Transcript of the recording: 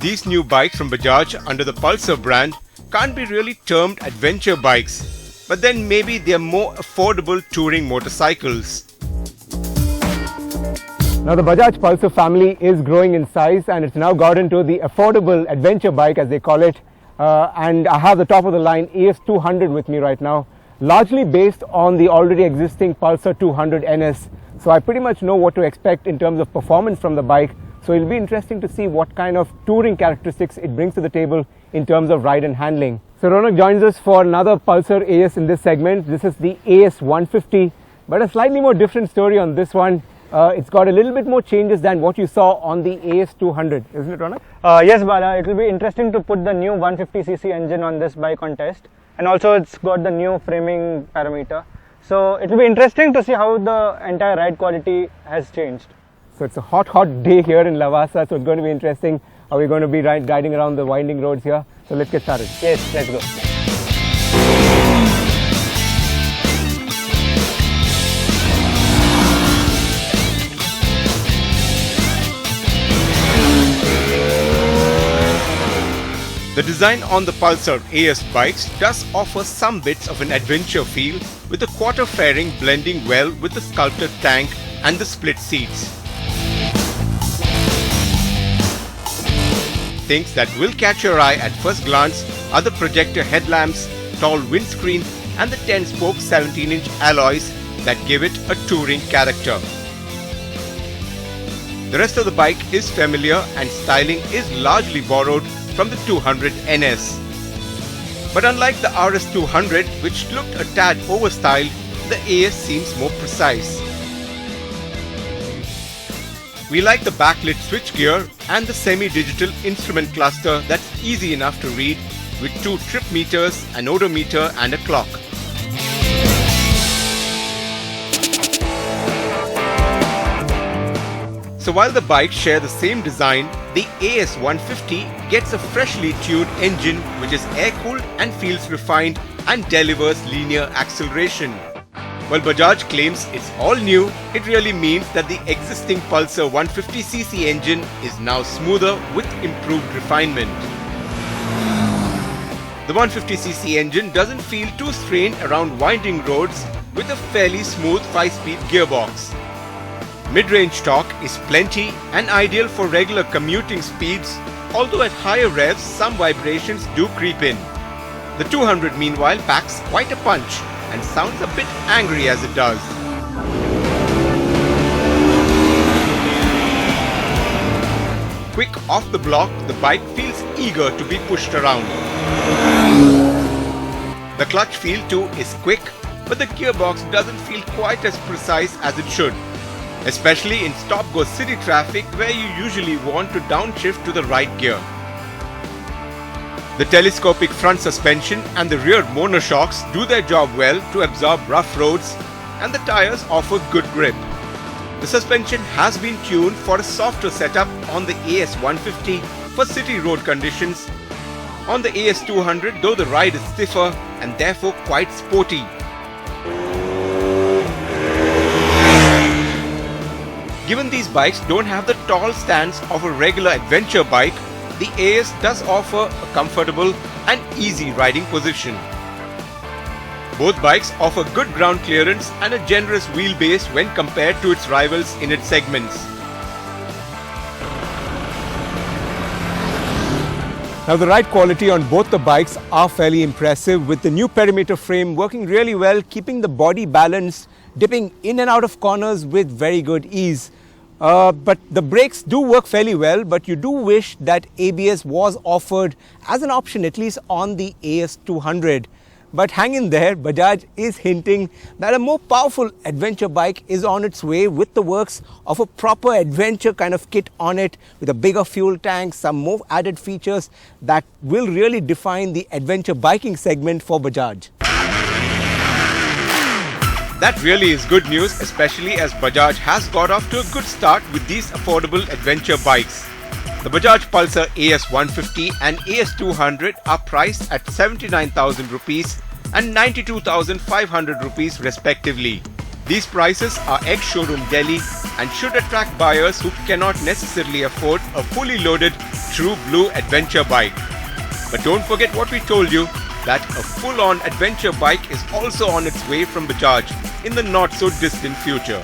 these new bikes from Bajaj under the Pulsar brand can't be really termed adventure bikes, but then maybe they are more affordable touring motorcycles. Now the Bajaj Pulsar family is growing in size and it's now got into the affordable adventure bike as they call it, and I have the top of the line AS200 with me right now, largely based on the already existing Pulsar 200 NS. So I pretty much know what to expect in terms of performance from the bike, so it'll be interesting to see what kind of touring characteristics it brings to the table in terms of ride and handling. So Ronak joins us for another Pulsar AS in this segment. This is the AS150, but a slightly more different story on this one. It's got a little bit more changes than what you saw on the AS200, isn't it, Ronak? Yes, Bala. It will be interesting to put the new 150cc engine on this bike on test, and also it's got the new framing parameter. So it will be interesting to see how the entire ride quality has changed. So it's a hot day here in Lavasa, so it's going to be interesting how we're going to be riding around the winding roads here. So let's get started. Yes, let's go. The design on the Pulsar AS bikes does offer some bits of an adventure feel, with the quarter fairing blending well with the sculpted tank and the split seats. Things that will catch your eye at first glance are the projector headlamps, tall windscreen and the 10-spoke 17-inch alloys that give it a touring character. The rest of the bike is familiar and styling is largely borrowed from the 200 NS. But unlike the RS200, which looked a tad overstyled, the AS seems more precise. We like the backlit switchgear and the semi-digital instrument cluster that's easy enough to read with 2 trip meters, an odometer and a clock. So while the bikes share the same design, the AS150 gets a freshly tuned engine which is air-cooled and feels refined and delivers linear acceleration. While Bajaj claims it's all new, it really means that the existing Pulsar 150cc engine is now smoother with improved refinement. The 150cc engine doesn't feel too strained around winding roads with a fairly smooth 5-speed gearbox. Mid-range torque is plenty and ideal for regular commuting speeds, although at higher revs some vibrations do creep in. The 200 meanwhile packs quite a punch and sounds a bit angry as it does. Quick off the block, the bike feels eager to be pushed around. The clutch feel too is quick, but the gearbox doesn't feel quite as precise as it should, especially in stop-go city traffic where you usually want to downshift to the right gear. The telescopic front suspension and the rear monoshocks do their job well to absorb rough roads, and the tires offer good grip. The suspension has been tuned for a softer setup on the AS150 for city road conditions. On the AS200, though, the ride is stiffer and therefore quite sporty. Given these bikes don't have the tall stance of a regular adventure bike, the AS does offer a comfortable and easy riding position. Both bikes offer good ground clearance and a generous wheelbase when compared to its rivals in its segments. Now the ride quality on both the bikes are fairly impressive, with the new perimeter frame working really well, keeping the body balanced, dipping in and out of corners with very good ease. But the brakes do work fairly well, but you do wish that ABS was offered as an option, at least on the AS200. But hang in there, Bajaj is hinting that a more powerful adventure bike is on its way, with the works of a proper adventure kind of kit on it, with a bigger fuel tank, some more added features that will really define the adventure biking segment for Bajaj. That really is good news, especially as Bajaj has got off to a good start with these affordable adventure bikes. The Bajaj Pulsar AS150 and AS200 are priced at 79,000 rupees and 92,500 rupees respectively. These prices are ex-showroom Delhi and should attract buyers who cannot necessarily afford a fully loaded True Blue adventure bike. But don't forget what we told you, that a full-on adventure bike is also on its way from Bajaj in the not-so-distant future.